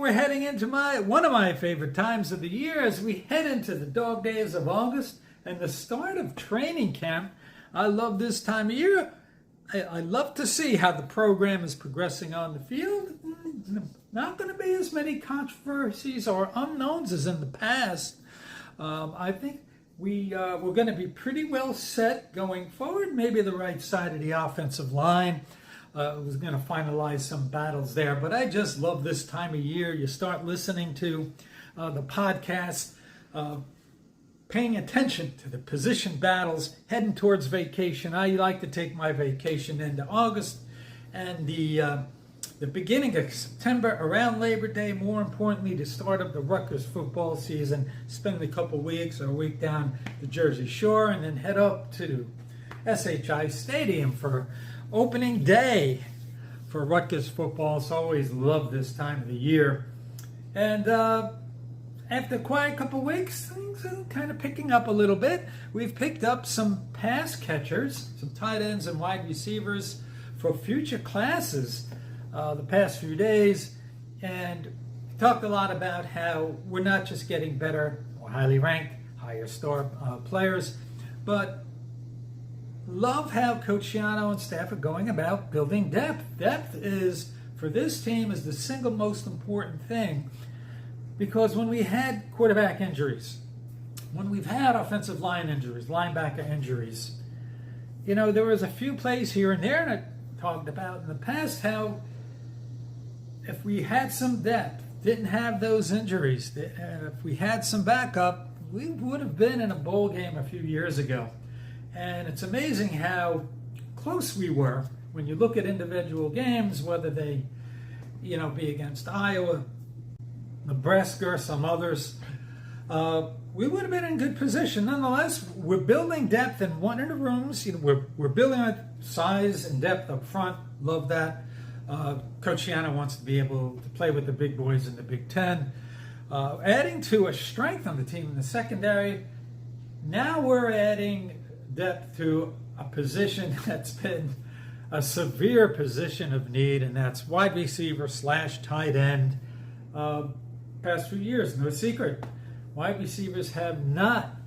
we're heading into one of my favorite times of the year as we head into the dog days of August and the start of training camp. I love this time of year. I love to see how the program is progressing on the field. Not going to be as many controversies or unknowns as in the past. I think we're going to be pretty well set going forward. Maybe the right side of the offensive line was going to finalize some battles there. But I just love this time of year. You start listening to the podcast, paying attention to the position battles, heading towards vacation. I like to take my vacation into August and the beginning of September, around Labor Day, more importantly, the start of the Rutgers football season, spend a couple weeks or a week down the Jersey Shore, and then head up to SHI Stadium for opening day for Rutgers football. So I always love this time of the year. And after a quiet couple weeks, things are kind of picking up a little bit. We've picked up some pass catchers, some tight ends and wide receivers for future classes the past few days, and talked a lot about how we're not just getting better or highly ranked, higher star players, but love how Coach Shiano and staff are going about building depth. Depth is, for this team, is the single most important thing, because when we had quarterback injuries, when we've had offensive line injuries, linebacker injuries, you know, there was a few plays here and there, and I talked about in the past how if we had some depth, didn't have those injuries, if we had some backup, we would have been in a bowl game a few years ago. And it's amazing how close we were when you look at individual games, whether they, you know, be against Iowa, Nebraska, or some others. We would have been in good position. Nonetheless, we're building depth in one of the rooms. You know, we're building on size and depth up front. Love that. Coach Shiano wants to be able to play with the big boys in the Big Ten. Adding to a strength on the team in the secondary. Now we're adding depth to a position that's been a severe position of need, and that's wide receiver / tight end. Past few years, no secret, wide receivers have not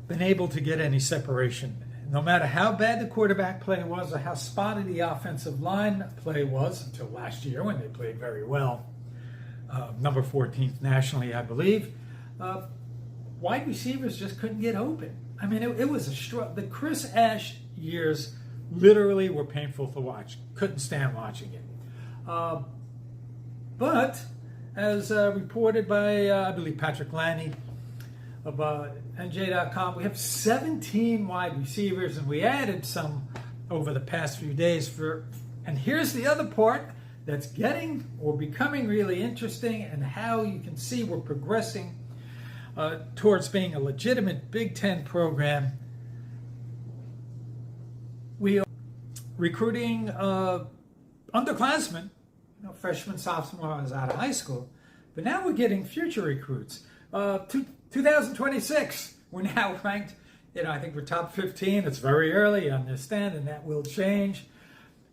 been able to get any separation. No matter how bad the quarterback play was or how spotty the offensive line play was, until last year when they played very well, number 14th nationally, I believe, wide receivers just couldn't get open. I mean, it was a struggle. The Chris Ash years literally were painful to watch. Couldn't stand watching it. But as reported by, I believe, Patrick Lanny of NJ.com, we have 17 wide receivers, and we added some over the past few days. And here's the other part that's getting or becoming really interesting, and how you can see we're progressing towards being a legitimate Big Ten program. We are recruiting underclassmen, you know, freshmen, sophomores out of high school, but now we're getting future recruits. 2026, we're now ranked, you know, I think we're top 15. It's very early, I understand, and that will change.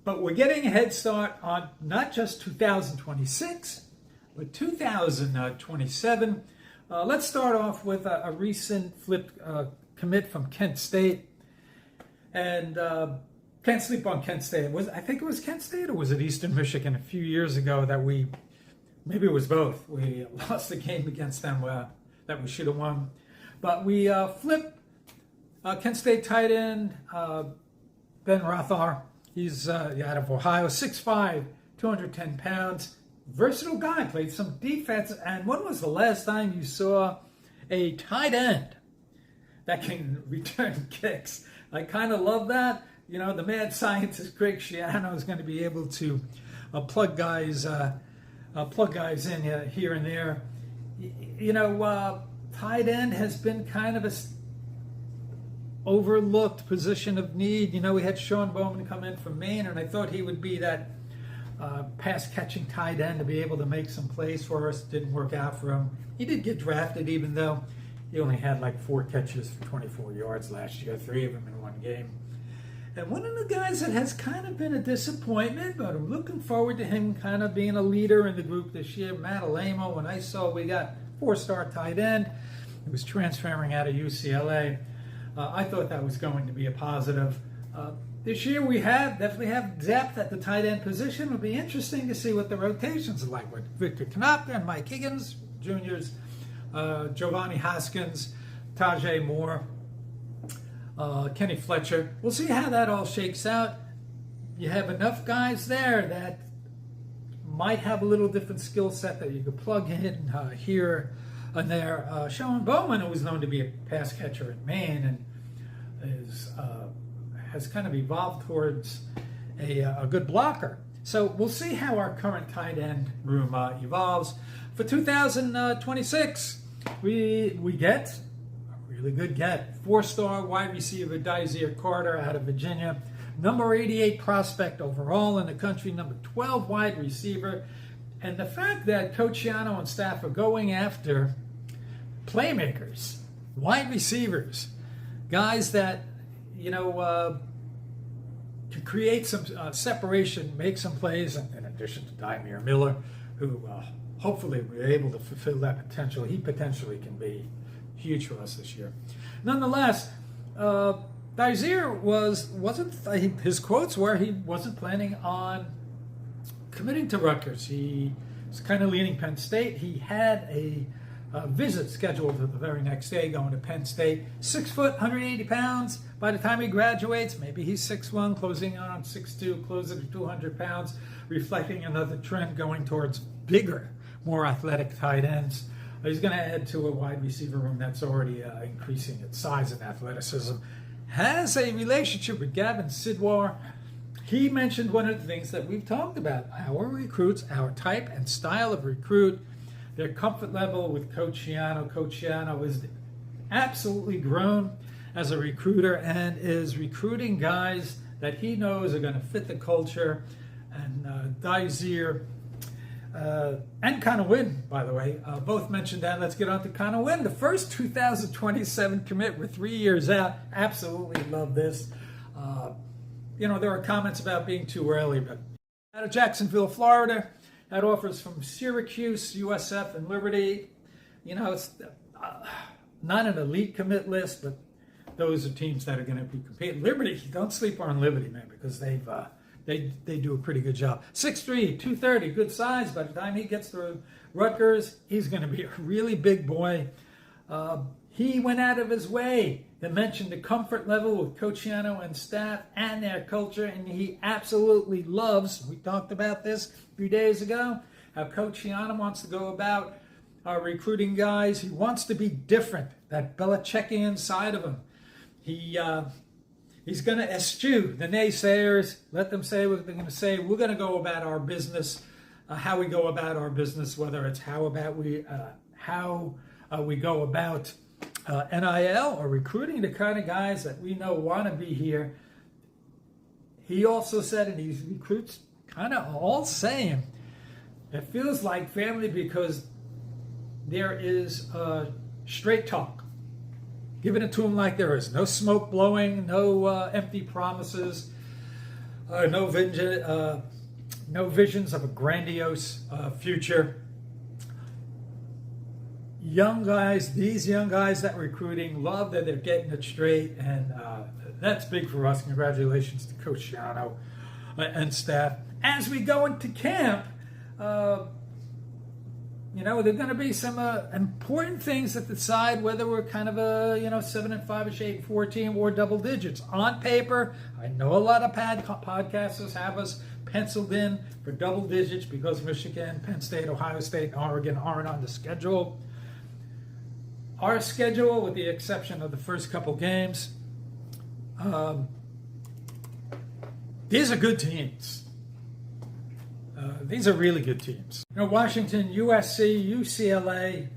But we're getting a head start on not just 2026, but 2027. Let's start off with a recent flipped commit from Kent State. And can't sleep on Kent State. I think it was Kent State, or was it Eastern Michigan a few years ago that maybe it was both. We lost the game against them that we should have won. But we flipped Kent State tight end Ben Rothar. He's out of Ohio, 6'5", 210 pounds. Versatile guy, played some defense. And when was the last time you saw a tight end that can return kicks? I kind of love that. You know, the mad scientist Greg Shiano is going to be able to plug guys in here and there. You know, tight end has been kind of a overlooked position of need. You know, we had Sean Bowman come in from Maine, and I thought he would be that pass-catching tight end to be able to make some plays for us. Didn't work out for him. He did get drafted, even though he only had like 4 catches for 24 yards last year, 3 of them in one game. And one of the guys that has kind of been a disappointment, but I'm looking forward to him kind of being a leader in the group this year, Matt Alamo. When I saw we got 4-star tight end, he was transferring out of UCLA. I thought that was going to be a positive. This year we definitely have depth at the tight end position. It'll be interesting to see what the rotations are like with Victor Konopka and Mike Higgins, juniors, Giovanni Hoskins, Tajay Moore, Kenny Fletcher. We'll see how that all shakes out. You have enough guys there that might have a little different skill set that you could plug in here and there. Sean Bowman, who was known to be a pass catcher in Maine and has kind of evolved towards a good blocker. So we'll see how our current tight end room evolves. For 2026, we get a really good get. 4-star wide receiver Dyzier Carter out of Virginia. Number 88 prospect overall in the country. Number 12 wide receiver. And the fact that Coach Shiano and staff are going after playmakers, wide receivers, guys that, to create some separation, make some plays, in addition to Dymere Miller, who hopefully we're able to fulfill that potential. He potentially can be huge for us this year. Nonetheless, Dyzier his quotes were he wasn't planning on committing to Rutgers. He was kind of leaning Penn State. He had a visit scheduled for the very next day going to Penn State. 6 foot, 180 pounds. By the time he graduates, maybe he's 6'1", closing on 6'2", closing to 200 pounds, reflecting another trend going towards bigger, more athletic tight ends. He's going to add to a wide receiver room that's already increasing its size and athleticism. Has a relationship with Gavin Sidwar. He mentioned one of the things that we've talked about, our recruits, our type and style of recruit, their comfort level with Coach Shiano. Coach Shiano is absolutely grown as a recruiter and is recruiting guys that he knows are going to fit the culture. And Dyzier and Connor Wynn, by the way, both mentioned that. Let's get on to Connor Wynn. The first 2027 commit. We're 3 years out. Absolutely love this. There are comments about being too early, but out of Jacksonville, Florida, had offers from Syracuse, USF, and Liberty. It's not an elite commit list, but those are teams that are going to be competing. Liberty, don't sleep on Liberty, man, because they do a pretty good job. 6'3", 230, good size. By the time he gets through Rutgers, he's going to be a really big boy. He went out of his way to mention the comfort level with Coach Shiano and staff and their culture, and he absolutely loves, we talked about this a few days ago, how Coach Shiano wants to go about recruiting guys. He wants to be different, that Belichickian side of him. He's going to eschew the naysayers, let them say what they're going to say. We're going to go about our business, how we go about our business, whether it's how we go about NIL or recruiting the kind of guys that we know want to be here. He also said, and these recruits kind of all saying, it feels like family because there is straight talk. Giving it to them like there is. No smoke blowing, no empty promises, no visions of a grandiose future. These young guys that we're recruiting, love that they're getting it straight, and that's big for us. Congratulations to Coach Shiano and staff. As we go into camp, there are going to be some important things that decide whether we're kind of a 7-5-ish, 8-4 team or double digits. On paper, I know a lot of podcasters have us penciled in for double digits because Michigan, Penn State, Ohio State, and Oregon aren't on the schedule. Our schedule, with the exception of the first couple games, these are good teams. These are really good teams. Washington, USC, UCLA,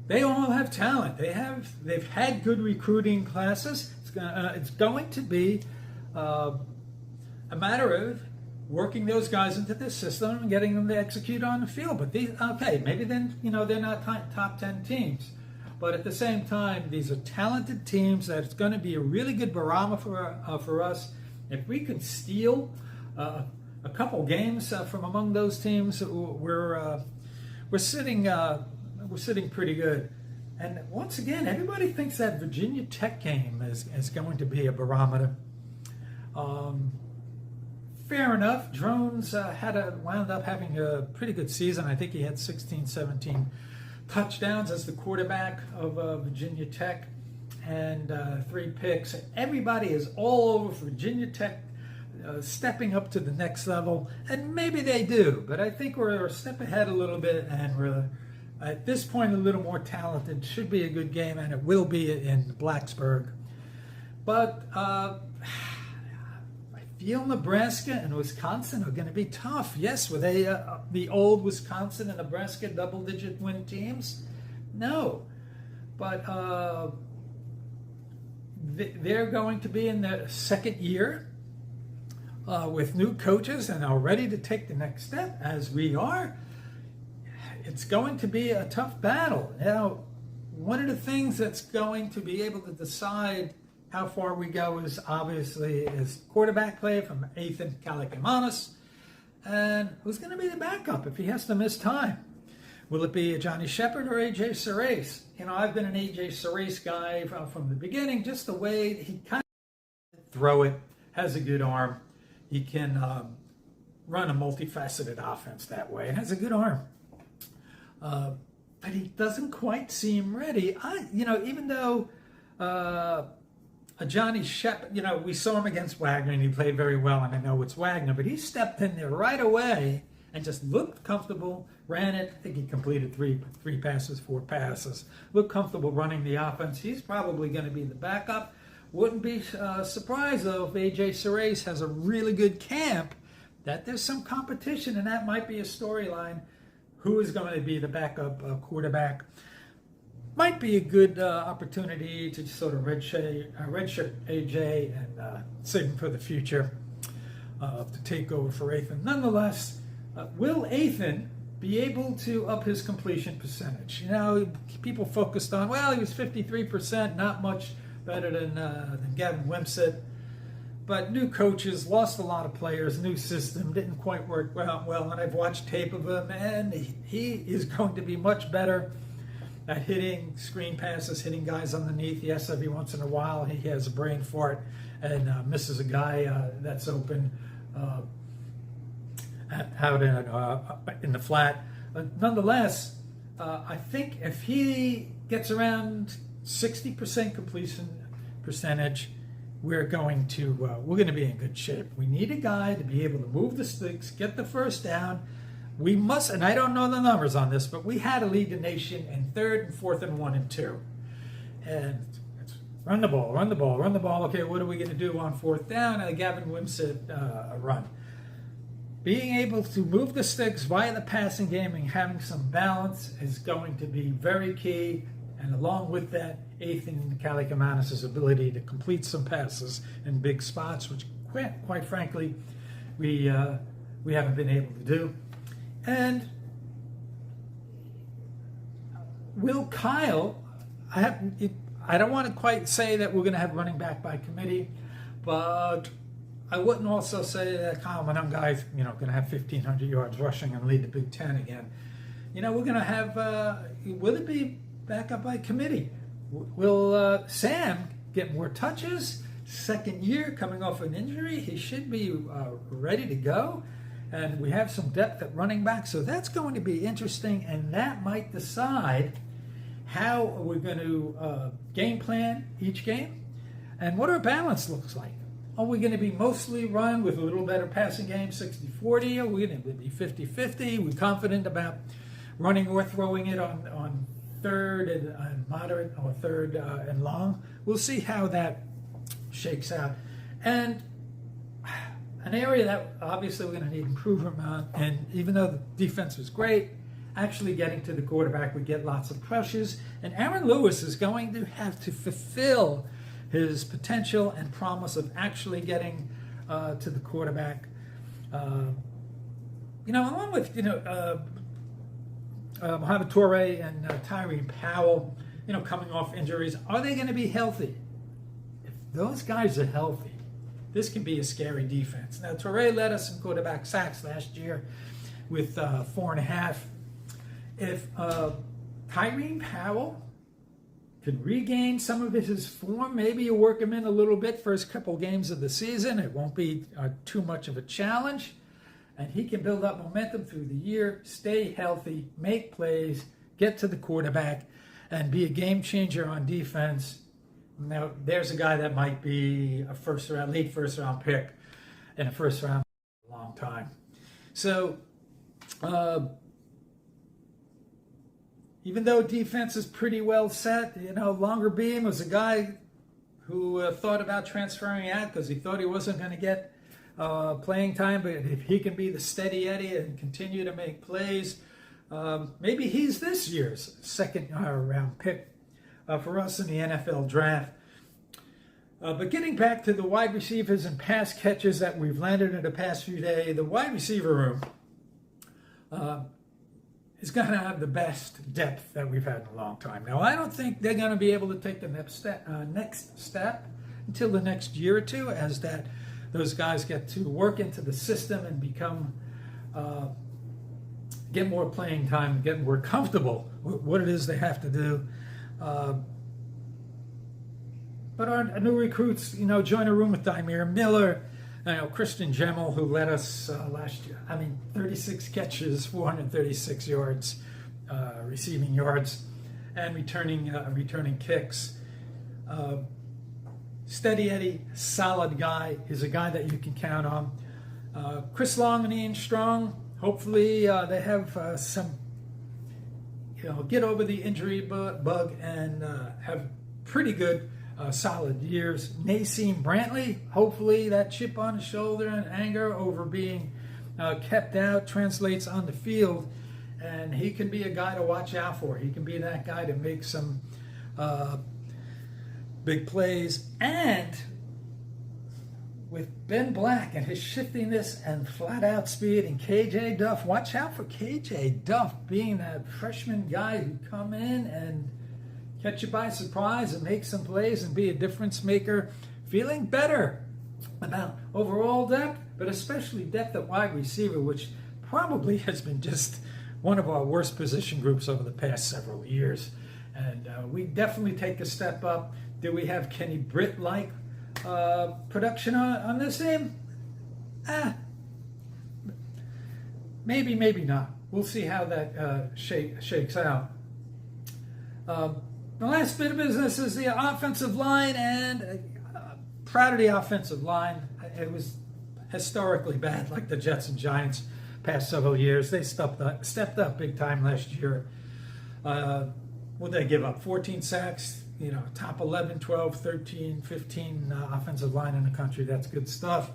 they all have talent. They've had good recruiting classes. It's going to be a matter of working those guys into the system and getting them to execute on the field. But maybe then they're not top 10 teams. But at the same time, these are talented teams that it's going to be a really good barometer for us If we could steal a couple games from among those teams, we're sitting pretty good. And once again, everybody thinks that Virginia Tech game is going to be a barometer. Fair enough. Drones wound up having a pretty good season. I think he had 16, 17 touchdowns as the quarterback of Virginia Tech, and 3 picks. Everybody is all over Virginia Tech stepping up to the next level, and maybe they do, but I think we're a step ahead a little bit, and we're at this point a little more talented. Should be a good game, and it will be in Blacksburg. But I feel Nebraska and Wisconsin are going to be tough. Yes, were they the old Wisconsin and Nebraska double-digit win teams? No, but they're going to be in their second year with new coaches and are ready to take the next step, as we are. It's going to be a tough battle. Now, one of the things that's going to be able to decide how far we go is obviously quarterback play from Ethan Kaliakmanis, and who's going to be the backup if he has to miss time. Will it be Johnny Shepard or A.J. Surace? You know, I've been an A.J. Surace guy from the beginning, just the way he kind of throw it, has a good arm. He can run a multifaceted offense that way, and has a good arm. But he doesn't quite seem ready. Even though Johnny Shepard, we saw him against Wagner, and he played very well, and I know it's Wagner, but he stepped in there right away and just looked comfortable, ran it. I think he completed three passes, 4 passes. Looked comfortable running the offense. He's probably going to be the backup. Wouldn't be surprised, though, if A.J. Surace has a really good camp, that there's some competition, and that might be a storyline. Who is going to be the backup quarterback? Might be a good opportunity to sort of redshirt A.J. and save him for the future to take over for Ethan. Nonetheless, will Ethan be able to up his completion percentage? People focused on, well, he was 53%, not much better than Gavin Wimsatt. But new coaches, lost a lot of players, new system, didn't quite work well. And I've watched tape of him, and he is going to be much better at hitting screen passes, hitting guys underneath. Yes, every once in a while he has a brain for it and misses a guy that's open out in the flat. Nonetheless, I think if he gets around 60% completion percentage, we're going to be in good shape. We need a guy to be able to move the sticks, get the first down. We must, and I don't know the numbers on this, but we had to lead the nation in 3rd and 4th and 1 and 2. And it's run the ball, run the ball, run the ball. Okay, what are we going to do on 4th down? Gavin Wimsatt run. Being able to move the sticks via the passing game and having some balance is going to be very key. And along with that, Ethan Kaliakmanis' ability to complete some passes in big spots, which quite frankly, we haven't been able to do. And Will Kyle, I don't want to quite say that we're going to have running back by committee, but I wouldn't also say that Kyle Monangai is going to have 1,500 yards rushing and lead the Big Ten again. We're going to have, will it be back up by committee? Will Sam get more touches? Second year, coming off an injury, he should be ready to go. And we have some depth at running back, so that's going to be interesting, and that might decide how we're going to game plan each game and what our balance looks like. Are we going to be mostly run with a little better passing game, 60-40? Are we going to be 50-50? We're confident about running or throwing it on 3rd and moderate or 3rd and long. We'll see how that shakes out. And an area that obviously we're going to need improvement on, and even though the defense was great, actually getting to the quarterback, we get lots of pressures, and Aaron Lewis is going to have to fulfill his potential and promise of actually getting to the quarterback. Along with Mohamed Toure and Tyree Powell, coming off injuries, are they going to be healthy? If those guys are healthy, this can be a scary defense. Now, Torrey led us in quarterback sacks last year with 4.5. If Tyreen Powell could regain some of his form, maybe you work him in a little bit first couple games of the season. It won't be too much of a challenge. And he can build up momentum through the year, stay healthy, make plays, get to the quarterback, and be a game changer on defense. Now, there's a guy that might be a late first round pick in a first round for a long time. So, even though defense is pretty well set, Longer Beam was a guy who thought about transferring out because he thought he wasn't going to get playing time, but if he can be the steady Eddie and continue to make plays, maybe he's this year's second round pick for us in the NFL draft. But getting back to the wide receivers and pass catches that we've landed in the past few days, the wide receiver room is going to have the best depth that we've had in a long time. Now, I don't think they're going to be able to take the next step until the next year or two, as those guys get to work into the system and become get more playing time, get more comfortable with what it is they have to do. But our new recruits, join a room with Dymere Miller, Christian Gemmel, who led us last year. 36 catches, 436 yards, receiving yards, and returning kicks. Steady Eddie, solid guy, is a guy that you can count on. Chris Long and Ian Strong, hopefully they have some, get over the injury bug and have pretty good, solid years. Naseem Brantley, hopefully that chip on his shoulder and anger over being kept out translates on the field, and he can be a guy to watch out for. He can be that guy to make some big plays. And with Ben Black and his shiftiness and flat-out speed, and KJ Duff, watch out for KJ Duff being that freshman guy who come in and catch you by surprise and make some plays and be a difference maker. Feeling better about overall depth, but especially depth at wide receiver, which probably has been just one of our worst position groups over the past several years. And we definitely take a step up. Do we have Kenny Britt-like production on this team? Maybe, maybe not. We'll see how that shakes out. The last bit of business is the offensive line, and proud of the offensive line. It was historically bad, like the Jets and Giants past several years. They stepped up big time last year. What did they give up? 14 sacks, top 11, 12, 13, 15 offensive line in the country. That's good stuff.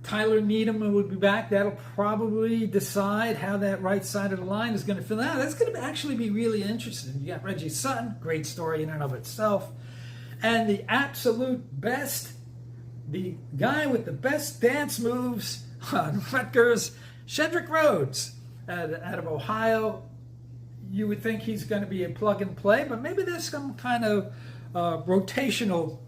Tyler Needham would be back. That'll probably decide how that right side of the line is going to fill out. That's going to actually be really interesting. You got Reggie Sutton, great story in and of itself. And the absolute best, the guy with the best dance moves on Rutgers, Shedrick Rhodes, out of Ohio. You would think he's going to be a plug and play, but maybe there's some kind of rotational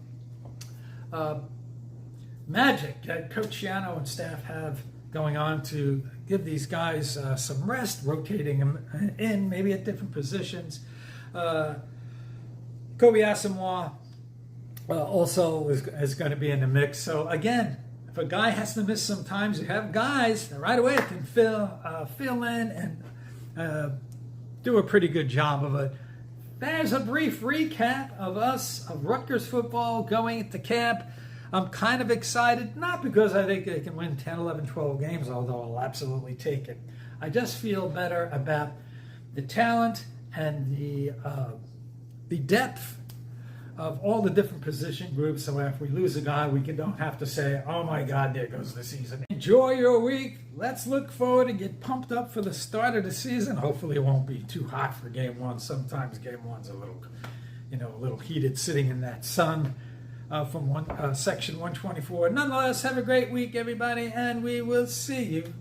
magic that Coach Shiano and staff have going on to give these guys some rest, rotating them in, maybe at different positions. Kobe Asamoah also is going to be in the mix. So again, if a guy has to miss sometimes, you have guys that right away can fill in and do a pretty good job of it. There's a brief recap of Rutgers football going into camp. I'm kind of excited, not because I think they can win 10, 11, 12 games, although I'll absolutely take it. I just feel better about the talent and the depth of all the different position groups. So if we lose a guy, we don't have to say, oh my God, there goes the season. Enjoy your week. Let's look forward and get pumped up for the start of the season. Hopefully it won't be too hot for game one. Sometimes game one's a little heated sitting in that sun. From section 124. Nonetheless, have a great week, everybody, and we will see you